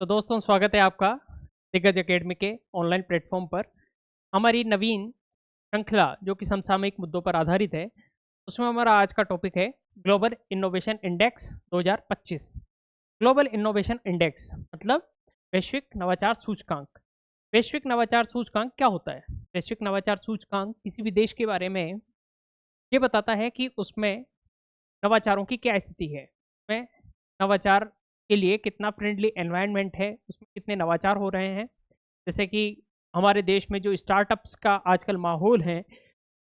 तो दोस्तों स्वागत है आपका दिग्गज एकेडमी के ऑनलाइन प्लेटफॉर्म पर। हमारी नवीन श्रृंखला जो कि समसामयिक मुद्दों पर आधारित है, उसमें हमारा आज का टॉपिक है global innovation index 2025। Global innovation index मतलब वैश्विक नवाचार सूचकांक। वैश्विक नवाचार सूचकांक क्या होता है? वैश्विक नवाचार सूचकांक किसी भी देश के बारे में ये बताता है कि उसमें नवाचारों की क्या स्थिति है, उसमें नवाचार के लिए कितना फ्रेंडली एनवायरनमेंट है, उसमें कितने नवाचार हो रहे हैं। जैसे कि हमारे देश में जो स्टार्टअप्स का आजकल माहौल है,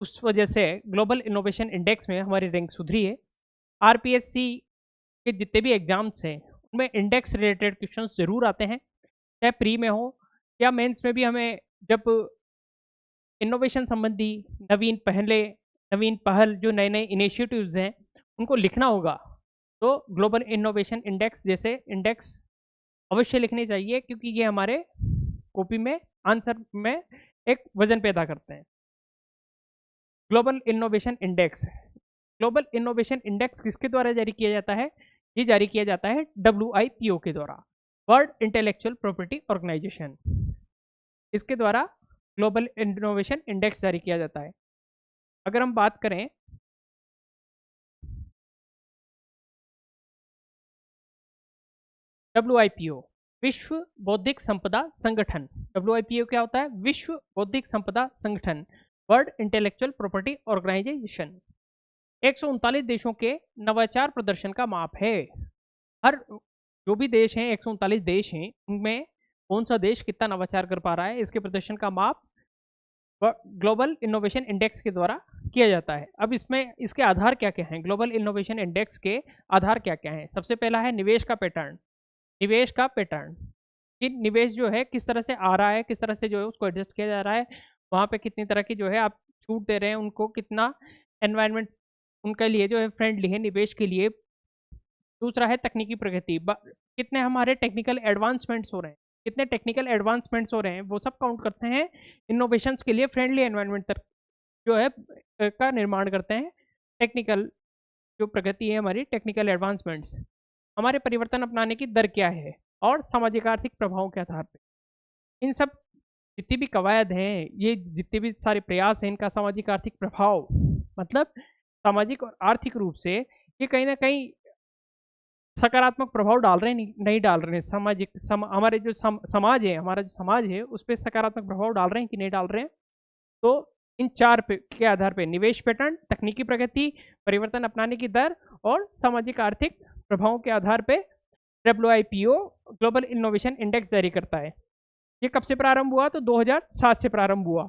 उस वजह से ग्लोबल इनोवेशन इंडेक्स में हमारी रैंक सुधरी है। आरपीएससी के जितने भी एग्जाम्स हैं, उनमें इंडेक्स रिलेटेड क्वेश्चन ज़रूर आते हैं, चाहे प्री में हो या मेंस में भी। हमें जब इनोवेशन संबंधी नवीन पहल जो नए नए इनिशिएटिव्स हैं उनको लिखना होगा, तो ग्लोबल इनोवेशन इंडेक्स जैसे इंडेक्स अवश्य लिखने चाहिए, क्योंकि ये हमारे कॉपी में आंसर में एक वजन पैदा करते हैं। Global innovation index, global innovation index किसके द्वारा जारी किया जाता है? ये जारी किया जाता है WIPO के द्वारा, वर्ल्ड इंटेलेक्चुअल प्रॉपर्टी ऑर्गेनाइजेशन। इसके द्वारा ग्लोबल इनोवेशन इंडेक्स जारी किया जाता है। अगर हम बात करें WIPO, विश्व बौद्धिक संपदा संगठन। WIPO क्या होता है? विश्व बौद्धिक संपदा संगठन, वर्ल्ड इंटेलेक्चुअल प्रॉपर्टी ऑर्गेनाइजेशन। 139 देशों के नवाचार प्रदर्शन का माप है। हर जो भी देश हैं, 139 देश हैं, उनमें कौन सा देश कितना नवाचार कर पा रहा है, इसके प्रदर्शन का माप ग्लोबल इनोवेशन इंडेक्स के द्वारा किया जाता है। अब इसमें इसके आधार क्या क्या हैं? ग्लोबल इनोवेशन इंडेक्स के आधार क्या क्या हैं? सबसे पहला है निवेश का पैटर्न। निवेश का पैटर्न कि निवेश जो है किस तरह से आ रहा है, किस तरह से जो है उसको एडजस्ट किया जा रहा है, वहाँ पे कितनी तरह की जो है आप छूट दे रहे हैं उनको, कितना एनवायरनमेंट उनके लिए जो है फ्रेंडली है निवेश के लिए। दूसरा है तकनीकी प्रगति, कितने हमारे टेक्निकल एडवांसमेंट्स हो रहे हैं, कितने टेक्निकल एडवांसमेंट्स हो रहे हैं, वो सब काउंट करते हैं। इनोवेशंस के लिए फ्रेंडली एनवायरनमेंट तक जो है का निर्माण करते हैं। टेक्निकल जो प्रगति है हमारी, टेक्निकल एडवांसमेंट्स, हमारे परिवर्तन अपनाने की दर क्या है, और सामाजिक आर्थिक प्रभावों के आधार पर इन सब जितनी भी कवायद हैं, ये जितने भी सारे प्रयास हैं, इनका सामाजिक आर्थिक प्रभाव मतलब सामाजिक और आर्थिक रूप से ये कहीं ना कहीं सकारात्मक प्रभाव डाल रहे हैं, नहीं डाल रहे हैं। हमारे जो समाज है, हमारा जो समाज है उस पर सकारात्मक प्रभाव डाल रहे हैं कि नहीं डाल रहे हैं। तो इन चार के आधार पर निवेश पैटर्न, तकनीकी प्रगति, परिवर्तन अपनाने की दर और सामाजिक आर्थिक प्रभावों के आधार पर WIPO ग्लोबल इनोवेशन इंडेक्स जारी करता है। ये कब से प्रारंभ हुआ? तो 2007 से प्रारंभ हुआ।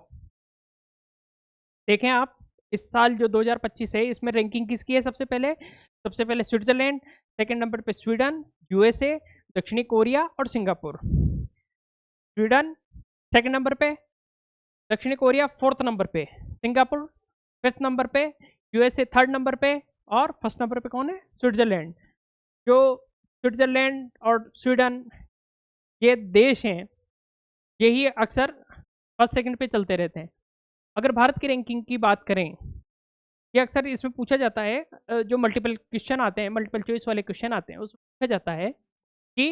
देखें आप, इस साल जो 2025 है इसमें रैंकिंग किसकी है? सबसे पहले स्विट्जरलैंड, सेकंड नंबर पे स्वीडन, USA, दक्षिणी कोरिया और सिंगापुर। स्वीडन सेकंड नंबर पे, दक्षिणी कोरिया फोर्थ नंबर पे, सिंगापुर फिफ्थ नंबर पे, USA थर्ड नंबर पे, और फर्स्ट नंबर पे कौन है? स्विट्जरलैंड। जो स्विट्जरलैंड और स्वीडन ये देश हैं, यही अक्सर फर्स्ट सेकंड पे चलते रहते हैं। अगर भारत की रैंकिंग की बात करें, ये अक्सर इसमें पूछा जाता है, जो मल्टीपल क्वेश्चन आते हैं, मल्टीपल चॉइस वाले क्वेश्चन आते हैं, उसमें पूछा जाता है कि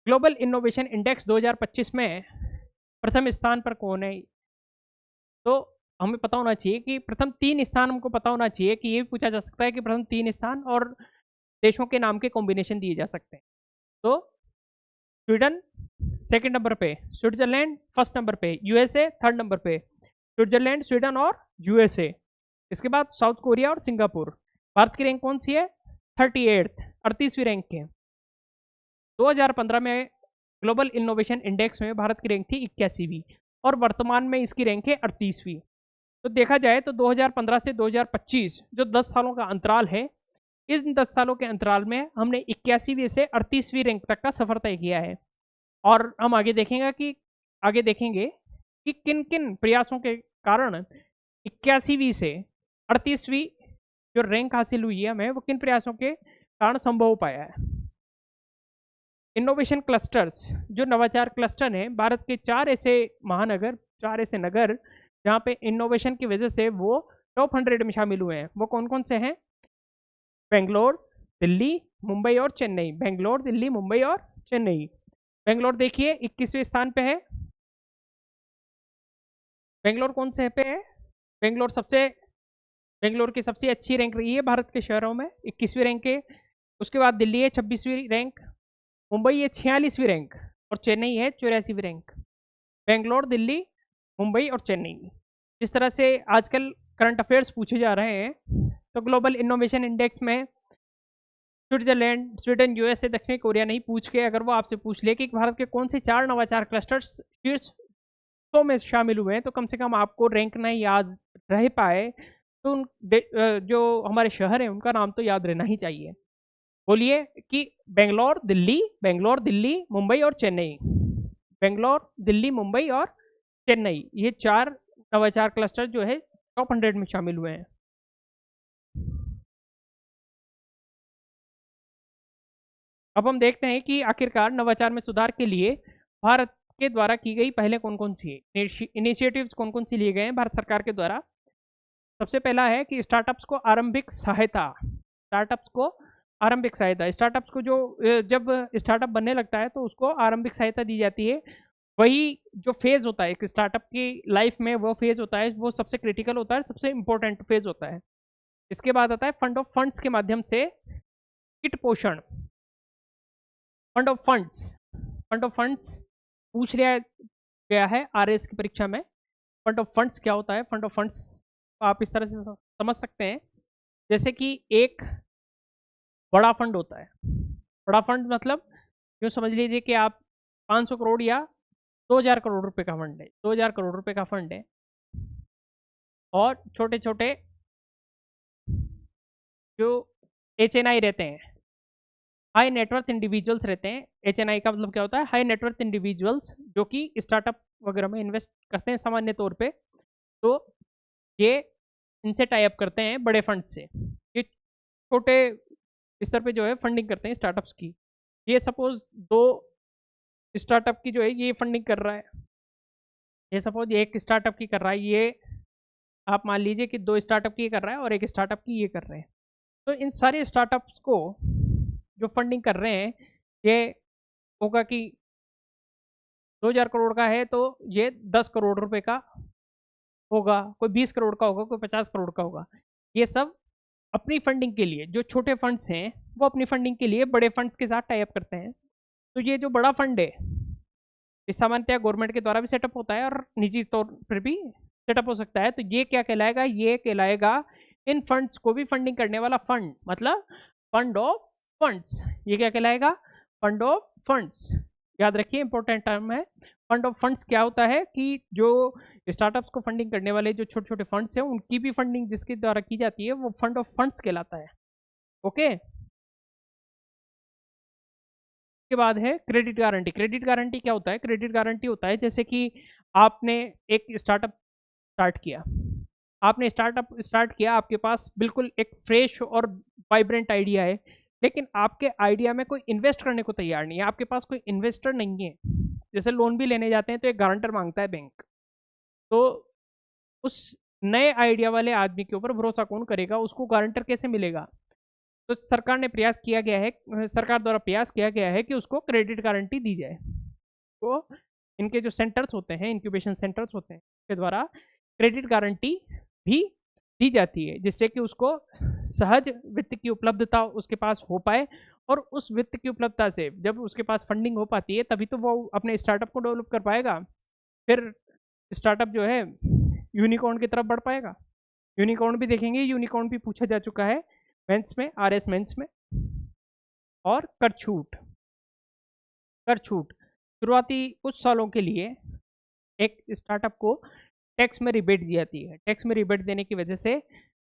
ग्लोबल इनोवेशन इंडेक्स 2025 में प्रथम स्थान पर कौन है। तो हमें पता होना चाहिए कि प्रथम 3 स्थान हमको पता होना चाहिए, कि ये भी पूछा जा सकता है कि प्रथम 3 स्थान और देशों के नाम के कॉम्बिनेशन दिए जा सकते हैं। तो स्वीडन सेकंड नंबर पे, स्विट्जरलैंड फर्स्ट नंबर पे, USA थर्ड नंबर पे, स्विट्जरलैंड, स्वीडन और USA। इसके बाद साउथ कोरिया और सिंगापुर। भारत की रैंक कौन सी है? 38वीं रैंक है। 2015 में ग्लोबल इनोवेशन इंडेक्स में भारत की रैंक थी 81वीं और वर्तमान में इसकी रैंक है 38वीं। तो देखा जाए तो 2015 से 2025 जो 10 सालों का अंतराल है, इस 10 सालों के अंतराल में हमने 81वीं से 38वीं रैंक तक का सफर तय किया है। और हम आगे देखेंगे कि किन किन प्रयासों के कारण 81वीं से 38वीं जो रैंक हासिल हुई है हमें, वो किन प्रयासों के कारण संभव हो पाया है। इनोवेशन क्लस्टर्स, जो नवाचार क्लस्टर हैं, भारत के 4 ऐसे नगर जहाँ पे इनोवेशन की वजह से वो टॉप 100 में शामिल हुए हैं। वो कौन कौन से हैं? बेंगलोर, दिल्ली, मुंबई और चेन्नई। बेंगलोर, दिल्ली, मुंबई और चेन्नई। बेंगलोर देखिए 21वें स्थान पे है। बेंगलोर कौन से पे है? बेंगलोर सबसे बेंगलोर की सबसे अच्छी रैंक रही है भारत के शहरों में, 21वीं रैंक है। उसके बाद दिल्ली है 26वीं रैंक, मुंबई है 46वीं रैंक, और चेन्नई है 84वीं रैंक। बेंगलोर, दिल्ली, मुंबई और चेन्नई। जिस तरह से आजकल करंट अफेयर्स पूछे जा रहे हैं, तो ग्लोबल इनोवेशन इंडेक्स में स्विट्जरलैंड, स्वीडन, यूएसए, दक्षिण कोरिया नहीं पूछ के अगर वो आपसे पूछ ले कि भारत के कौन से 4 नवाचार क्लस्टर्स शीर्ष 100 में शामिल हुए हैं, तो कम से कम आपको रैंक नहीं याद रह पाए तो जो हमारे शहर हैं उनका नाम तो याद रहना ही चाहिए। बोलिए कि बेंगलोर, दिल्ली, मुंबई और चेन्नई। बेंगलोर, दिल्ली, मुंबई और चेन्नई, ये 4 नवाचार क्लस्टर जो है टॉप 100 में शामिल हुए हैं। अब हम देखते हैं कि आखिरकार नवाचार में सुधार के लिए भारत के द्वारा की गई पहले कौन कौन सी इनिशिएटिव्स कौन कौन सी लिए गए हैं भारत सरकार के द्वारा। सबसे पहला है कि स्टार्टअप्स को आरंभिक सहायता। स्टार्टअप्स को जो जब स्टार्टअप बनने लगता है तो उसको आरंभिक सहायता दी जाती है। वही जो फेज होता है एक स्टार्टअप की लाइफ में, वो फेज होता है, वो सबसे क्रिटिकल होता है, सबसे इंपॉर्टेंट फेज होता है। इसके बाद आता है फंड्स के माध्यम से किट पोषण। फंड ऑफ फंड्स पूछ लिया गया है आरएस की परीक्षा में। फंड ऑफ फंड्स क्या होता है? फंड ऑफ फंड्स आप इस तरह से समझ सकते हैं, जैसे कि एक बड़ा फंड होता है। बड़ा फंड मतलब यूँ समझ लीजिए कि आप 500 करोड़ या 2000 करोड़ रुपए का फंड है, 2000 करोड़ रुपए का फंड है, और छोटे छोटे जो HNI रहते हैं, हाई नेटवर्थ इंडिविजुअल्स रहते हैं। HNI का मतलब क्या होता है? हाई नेटवर्थ इंडिविजुअल्स, जो कि स्टार्टअप वगैरह में इन्वेस्ट करते हैं सामान्य तौर पे। तो ये इनसे टाई अप करते हैं बड़े फंड से, ये छोटे स्तर पे जो है फंडिंग करते हैं स्टार्टअप्स की। ये सपोज 2 स्टार्टअप की जो है ये फंडिंग कर रहा है, ये सपोज एक स्टार्टअप की कर रहा है, ये आप मान लीजिए कि 2 स्टार्टअप की ये कर रहा है और एक स्टार्टअप की ये कर रहे हैं। तो इन सारे स्टार्टअप्स को जो फंडिंग कर रहे हैं, ये होगा कि 2000 करोड़ का है तो ये 10 करोड़ रुपए का होगा, कोई 20 करोड़ का होगा, कोई 50 करोड़ का होगा। ये सब अपनी फंडिंग के लिए, जो छोटे फंड्स हैं वो अपनी फंडिंग के लिए बड़े फंड्स के साथ टाई अप करते हैं। तो ये जो बड़ा फंड है, ये सामान्यतः गवर्नमेंट के द्वारा भी सेटअप होता है और निजी तौर पर भी सेटअप हो सकता है। तो ये क्या कहलाएगा? ये कहलाएगा इन फंड्स को भी फंडिंग करने वाला फंड, मतलब फंड ऑफ फंड्स। ये क्या कहलाएगा? Fund of funds. याद रखिए, इंपॉर्टेंट टर्म है। फंड ऑफ फंड्स क्या होता है कि जो स्टार्टअप्स को फंडिंग करने वाले जो छोटे छोटे फंड्स हैं उनकी भी फंडिंग जिसके द्वारा की जाती है वो फंड ऑफ फंड्स कहलाता है। ओके, के बाद है क्रेडिट गारंटी। क्रेडिट गारंटी क्या होता है? क्रेडिट गारंटी होता है जैसे कि आपने एक स्टार्टअप स्टार्ट किया, आपके पास बिल्कुल एक फ्रेश और वाइब्रेंट आइडिया है, लेकिन आपके आइडिया में कोई इन्वेस्ट करने को तैयार नहीं है, आपके पास कोई इन्वेस्टर नहीं है। जैसे लोन भी लेने जाते हैं तो एक गारंटर मांगता है बैंक, तो उस नए आइडिया वाले आदमी के ऊपर भरोसा कौन करेगा? उसको गारंटर कैसे मिलेगा? तो सरकार द्वारा प्रयास किया गया है कि उसको क्रेडिट गारंटी दी जाए। तो इनके जो सेंटर्स होते हैं, इंक्यूबेशन सेंटर्स होते हैं, के द्वारा क्रेडिट गारंटी भी दी जाती है, जिससे कि उसको सहज वित्त की उपलब्धता उसके पास हो पाए, और उस वित्त की उपलब्धता से जब उसके पास फंडिंग हो पाती है तभी तो वो अपने स्टार्टअप को डेवलप कर पाएगा, फिर स्टार्टअप जो है यूनिकॉर्न की तरफ बढ़ पाएगा। यूनिकॉर्न भी देखेंगे, यूनिकॉर्न भी पूछा जा चुका है मेंस में, आरएस मेंस में। और कर छूट शुरुआती कुछ सालों के लिए एक स्टार्टअप को टैक्स में रिबेट दी जाती है। टैक्स में रिबेट देने की वजह से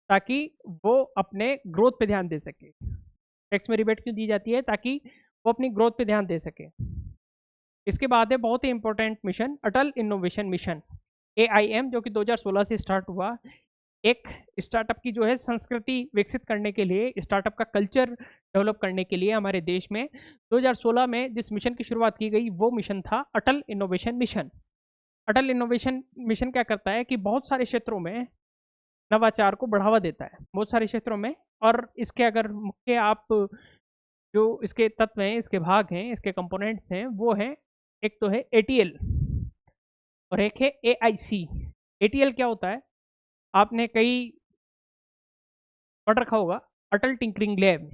ताकि वो अपने ग्रोथ पे ध्यान दे सके। टैक्स में रिबेट क्यों दी जाती है? ताकि वो अपनी ग्रोथ पे ध्यान दे सके। इसके बाद है बहुत ही इंपॉर्टेंट मिशन, अटल इनोवेशन मिशन, AIM, जो कि 2016 से स्टार्ट हुआ। एक स्टार्टअप की जो है संस्कृति विकसित करने के लिए, स्टार्टअप का कल्चर डेवलप करने के लिए हमारे देश में 2016 में जिस मिशन की शुरुआत की गई वो मिशन था अटल इनोवेशन मिशन। अटल इनोवेशन मिशन क्या करता है कि बहुत सारे क्षेत्रों में नवाचार को बढ़ावा देता है, बहुत सारे क्षेत्रों में। और इसके अगर मुख्य आप जो इसके तत्व हैं, इसके भाग हैं, इसके कंपोनेंट्स हैं, वो हैं, एक तो है ATL और एक है AIC। ATL क्या होता है? आपने कई पढ़ रखा होगा, अटल टिंकरिंग लैब,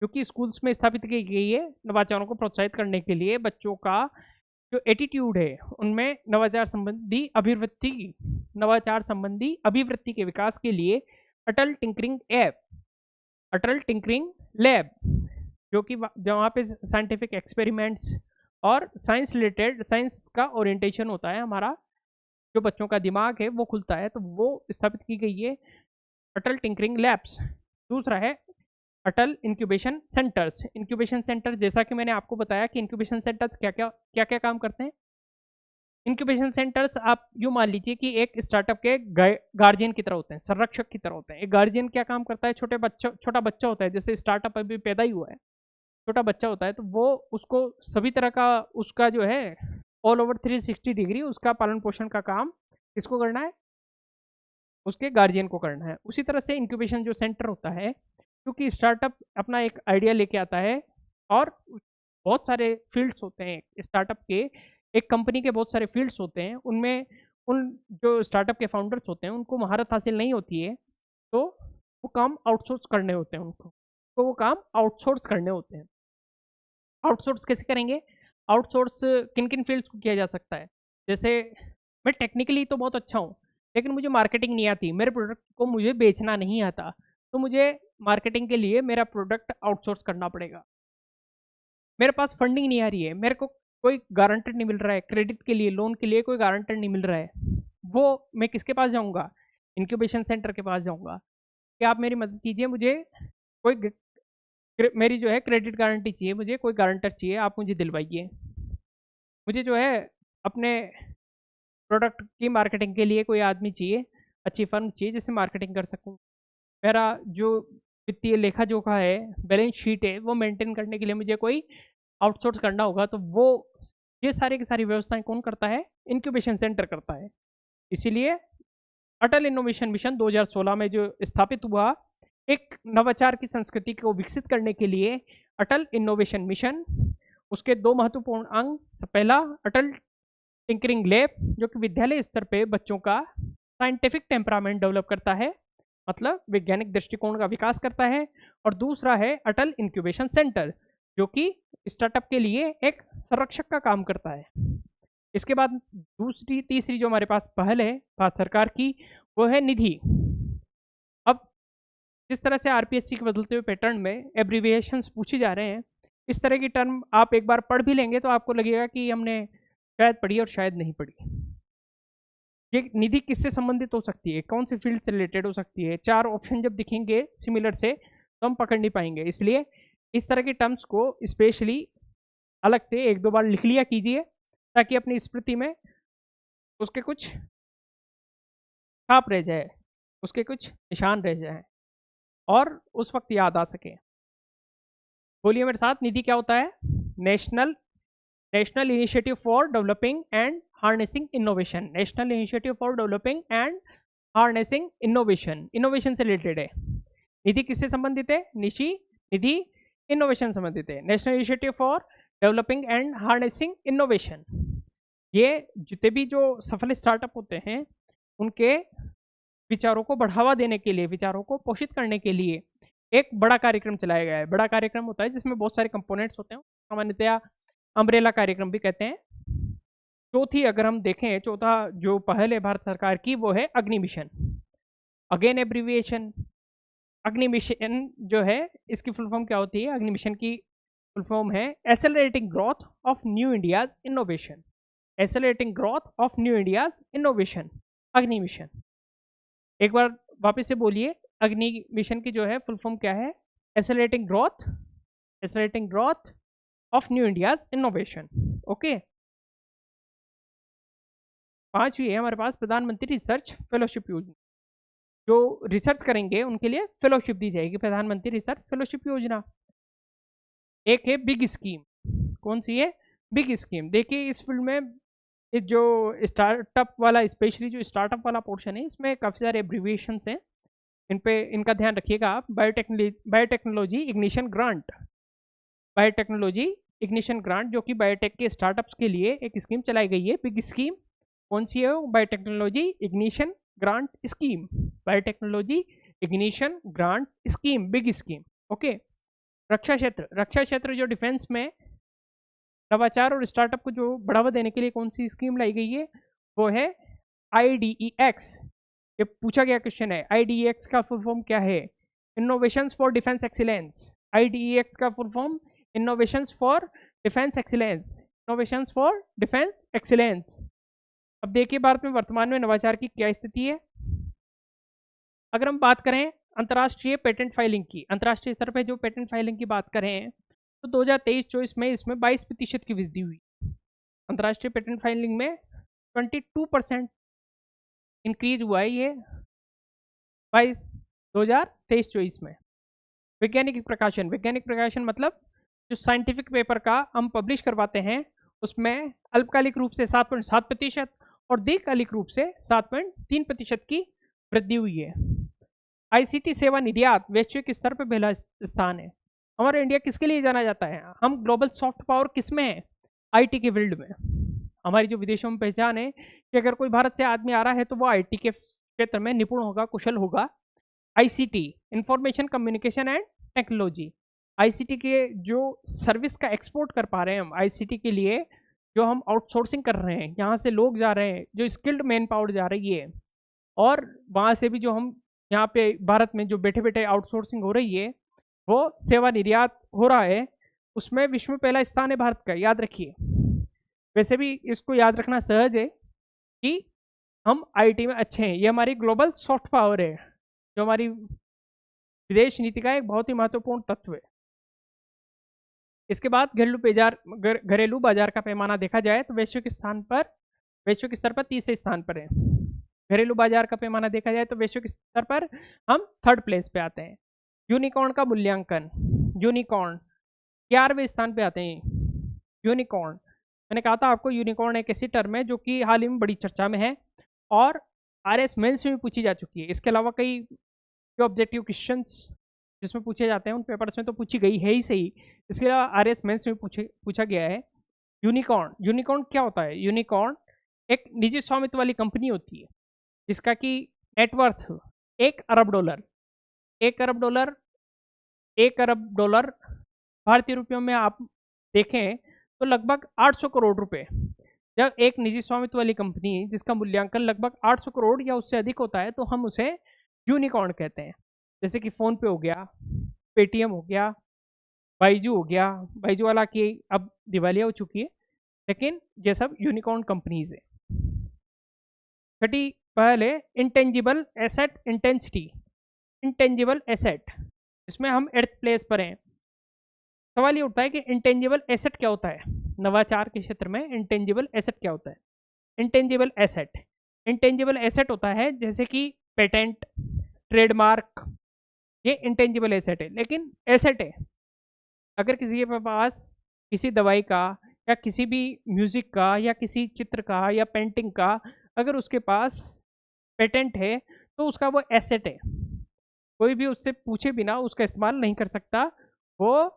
जो कि स्कूल्स में स्थापित की गई है नवाचारों को प्रोत्साहित करने के लिए। बच्चों का जो एटीट्यूड है उनमें नवाचार संबंधी अभिवृत्ति के विकास के लिए अटल टिंकरिंग लैब, जो कि जहाँ पे साइंटिफिक एक्सपेरिमेंट्स और साइंस का ओरिएंटेशन होता है, हमारा जो बच्चों का दिमाग है वो खुलता है, तो वो स्थापित की गई है अटल टिंकरिंग लैब्स। दूसरा है अटल इंक्यूबेशन सेंटर्स। इंक्यूबेशन सेंटर, जैसा कि मैंने आपको बताया कि इंक्यूबेशन सेंटर्स क्या क्या काम करते हैं। इंक्यूबेशन सेंटर्स आप यूँ मान लीजिए कि एक स्टार्टअप के गार्जियन की तरह होते हैं, संरक्षक की तरह होते हैं। एक गार्जियन क्या काम करता है? छोटा बच्चा होता है, जैसे स्टार्टअप अभी पैदा ही हुआ है, छोटा बच्चा होता है, तो वो उसको सभी तरह का उसका जो है ऑल ओवर 360 डिग्री उसका पालन पोषण का काम किसको करना है? उसके गार्जियन को करना है। उसी तरह से इंक्यूबेशन जो सेंटर होता है, क्योंकि स्टार्टअप अपना एक आइडिया लेके आता है और बहुत सारे फील्ड्स होते हैं स्टार्टअप के, एक कंपनी के बहुत सारे फील्ड्स होते हैं, उनमें उन जो स्टार्टअप के फाउंडर्स होते हैं उनको महारत हासिल नहीं होती है, तो वो काम आउटसोर्स करने होते हैं उनको, तो वो काम आउटसोर्स करने होते हैं। आउटसोर्स कैसे करेंगे? आउटसोर्स किन किन फील्ड्स को किया जा सकता है? जैसे मैं टेक्निकली तो बहुत अच्छा हूँ, लेकिन मुझे मार्केटिंग नहीं आती, मेरे प्रोडक्ट को मुझे बेचना नहीं आता, तो मुझे मार्केटिंग के लिए मेरा प्रोडक्ट आउटसोर्स करना पड़ेगा। मेरे पास फंडिंग नहीं आ रही है, मेरे को कोई गारंटर नहीं मिल रहा है, क्रेडिट के लिए, लोन के लिए कोई गारंटर नहीं मिल रहा है, वो मैं किसके पास जाऊँगा? इंक्यूबेशन सेंटर के पास जाऊँगा कि आप मेरी मदद कीजिए, मुझे कोई मेरी जो है क्रेडिट गारंटी चाहिए, मुझे कोई गारंटर चाहिए, आप मुझे दिलवाइए। मुझे जो है अपने प्रोडक्ट की मार्केटिंग के लिए कोई आदमी चाहिए, अच्छी फर्म चाहिए जिससे मार्केटिंग कर सकूँ। मेरा जो वित्तीय लेखा जोखा है, बैलेंस शीट है, वो मेंटेन करने के लिए मुझे कोई आउटसोर्स करना होगा, तो वो ये सारी की सारी व्यवस्थाएं कौन करता है? इंक्यूबेशन सेंटर करता है। इसीलिए अटल इनोवेशन मिशन 2016 में जो स्थापित हुआ, एक नवाचार की संस्कृति को विकसित करने के लिए अटल इनोवेशन मिशन, उसके दो महत्वपूर्ण अंग, पहला अटल टिंकरिंग लैब, जो कि विद्यालय स्तर पे बच्चों का साइंटिफिक टेम्परामेंट डेवलप करता है, मतलब वैज्ञानिक दृष्टिकोण का विकास करता है, और दूसरा है अटल इंक्यूबेशन सेंटर, जो कि स्टार्टअप के लिए एक संरक्षक का काम करता है। इसके बाद तीसरी जो हमारे पास पहल है भारत सरकार की, वो है निधि। अब जिस तरह से आरपीएससी के बदलते हुए पैटर्न में एब्रीविएशंस पूछे जा रहे हैं, इस तरह की टर्म आप एक बार पढ़ भी लेंगे तो आपको लगेगा कि हमने शायद पढ़ी और शायद नहीं पढ़ी। ये निधि किससे संबंधित हो सकती है, कौन सी फील्ड से रिलेटेड हो सकती है? 4 ऑप्शन जब दिखेंगे सिमिलर से तो हम पकड़ नहीं पाएंगे, इसलिए इस तरह की टर्म्स को स्पेशली अलग से 1-2 बार लिख लिया कीजिए, ताकि अपनी स्मृति में उसके कुछ छाप रह जाए, उसके कुछ निशान रह जाए और उस वक्त याद आ सके। बोलिए मेरे साथ, निधि क्या होता है? National initiative for developing and harnessing innovation. National initiative for developing and harnessing innovation, innovation से रिलेटेड है। निधि किससे संबंधित है? निधि इनोवेशन संबंधित है। National initiative for developing and harnessing innovation, ये जितने भी जो सफल स्टार्टअप होते हैं उनके विचारों को बढ़ावा देने के लिए, विचारों को पोषित करने के लिए एक बड़ा कार्यक्रम चलाया गया है। बड़ा कार्यक्रम होता है जिसमें बहुत सारे कंपोनेंट्स होते हैं, सामान्यतया अम्ब्रेला कार्यक्रम भी कहते हैं। चौथी अगर हम देखें, चौथा जो पहल है भारत सरकार की, वो है अग्नि मिशन। अगेन एब्रीविएशन, अग्नि मिशन जो है इसकी फुल फॉर्म क्या होती है? अग्नि मिशन की फुल फॉर्म है accelerating growth of new India's innovation. Accelerating growth of new India's innovation, अग्नि मिशन। एक बार वापस से बोलिए, अग्नि मिशन की जो है फुल फॉर्म क्या है? Accelerating growth of new India's innovation. Okay, पांचवी है हमारे पास प्रधानमंत्री रिसर्च फेलोशिप योजना। जो रिसर्च करेंगे उनके लिए फेलोशिप दी जाएगी, प्रधानमंत्री रिसर्च फेलोशिप योजना। एक है बिग स्कीम, कौन सी है? Big scheme. देखिए इस फील्ड में जो स्टार्टअप वाला, स्पेशली जो स्टार्टअप वाला पोर्शन है, इसमें काफ़ी सारे एब्रीविएशंस हैं, इनका ध्यान रखिएगा आप। Biotechnology ignition grant, biotechnology ignition grant, जो कि बायोटेक के स्टार्टअप्स के लिए एक स्कीम चलाई गई है, बिग स्कीम। कौन सी है वो? Biotechnology ignition grant scheme, biotechnology ignition grant scheme, BIG scheme. Okay. रक्षा क्षेत्र, रक्षा क्षेत्र जो डिफेंस में नवाचार और स्टार्टअप को जो बढ़ावा देने के लिए कौन सी स्कीम लाई गई है? वो है IDEX। ये पूछा गया क्वेश्चन है। IDEX का फुल फॉर्म क्या है? Innovations for defence excellence. IDEX का full form innovations for defence excellence, innovations for defence excellence. अब देखिए भारत में वर्तमान में नवाचार की क्या स्थिति है। अगर हम बात करें अंतर्राष्ट्रीय पेटेंट फाइलिंग की, अंतर्राष्ट्रीय स्तर पर जो पेटेंट फाइलिंग की बात करें तो 2023-24 में इसमें 22% की वृद्धि हुई। अंतर्राष्ट्रीय पेटेंट फाइलिंग में 22% इंक्रीज हुआ है ये 2023-24 में। वैज्ञानिक प्रकाशन, वैज्ञानिक प्रकाशन मतलब जो साइंटिफिक पेपर का हम पब्लिश करवाते हैं उसमें अल्पकालिक रूप से 7.7% और दीर्घकालिक रूप से 7.3% की वृद्धि हुई है। ICT सेवा निर्यात वैश्विक स्तर पर पहला स्थान है। हमारा इंडिया किसके लिए जाना जाता है? हम ग्लोबल सॉफ्ट पावर किस में है? IT के फील्ड में। हमारी जो विदेशों में पहचान है कि अगर कोई भारत से आदमी आ रहा है तो वो IT के क्षेत्र में निपुण होगा, कुशल होगा। ICT information communication and technology, ICT के जो सर्विस का एक्सपोर्ट कर पा रहे हैं हम, ICT के लिए जो हम आउटसोर्सिंग कर रहे हैं, यहाँ से लोग जा रहे हैं, जो स्किल्ड मैन पावर जा रही है, और वहाँ से भी जो हम यहाँ पे भारत में जो बैठे बैठे आउटसोर्सिंग हो रही है वो सेवा निर्यात हो रहा है, उसमें विश्व में पहला स्थान है भारत का, याद रखिए। वैसे भी इसको याद रखना सहज है कि हम IT में अच्छे हैं, ये हमारी ग्लोबल सॉफ्ट पावर है, जो हमारी विदेश नीति का एक बहुत ही महत्वपूर्ण तत्व है। इसके बाद घरेलू बाजार का पैमाना देखा जाए तो वैश्विक स्तर पर तीसरे स्थान पर है। घरेलू बाजार का पैमाना देखा जाए तो वैश्विक स्तर पर हम 3rd प्लेस पे आते हैं। यूनिकॉर्न का मूल्यांकन, यूनिकॉर्न 11वें स्थान पे आते हैं। यूनिकॉर्न, मैंने कहा था आपको, यूनिकॉर्न एक ऐसी टर्म है जो कि हाल ही में बड़ी चर्चा में है और RS मेंस में भी पूछी जा चुकी है। इसके अलावा कई जो ऑब्जेक्टिव क्वेश्चंस जिसमें पूछे जाते हैं उन पेपर्स में तो पूछी गई है ही सही, इसके अलावा RS मेंस में पूछा गया है। यूनिकॉर्न, यूनिकॉर्न क्या होता है? यूनिकॉर्न एक निजी स्वामित्व वाली कंपनी होती है जिसका कि नेटवर्थ $1 अरब, 1 अरब डॉलर भारतीय रुपयों में आप देखें तो लगभग 800 करोड़ रुपए। जब एक निजी स्वामित्व वाली कंपनी जिसका मूल्यांकन लगभग 800 करोड़ या उससे अधिक होता है तो हम उसे यूनिकॉर्न कहते हैं। जैसे कि फ़ोन पे हो गया, पेटीएम हो गया, बाइजू हो गया, बाइजू वाला की अब दिवालिया हो चुकी है, लेकिन ये सब यूनिकॉर्न कंपनीज है। छठी पहले intangible asset intensity, intangible asset, इसमें हम 8th प्लेस पर हैं। सवाल ये उठता है कि इंटेंजिबल एसेट क्या होता है? नवाचार के क्षेत्र में इंटेंजिबल एसेट क्या होता है? इंटेंजिबल एसेट होता है जैसे कि पेटेंट, ट्रेडमार्क, ये इंटेंजिबल एसेट है, लेकिन एसेट है। अगर किसी के पास किसी दवाई का या किसी भी म्यूजिक का या किसी चित्र का या पेंटिंग का अगर उसके पास पेटेंट है तो उसका वो एसेट है, कोई भी उससे पूछे बिना उसका इस्तेमाल नहीं कर सकता, वो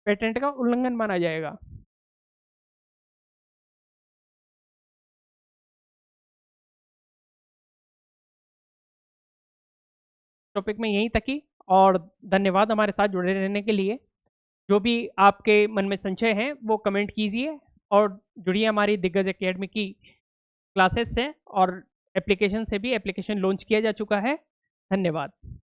पेटेंट का उल्लंघन माना जाएगा। टॉपिक में यहीं तक ही, और धन्यवाद हमारे साथ जुड़े रहने के लिए। जो भी आपके मन में संशय हैं वो कमेंट कीजिए और जुड़िए हमारी दिग्गज एकेडमी की क्लासेस से, और एप्लीकेशन से भी, एप्लीकेशन लॉन्च किया जा चुका है। धन्यवाद।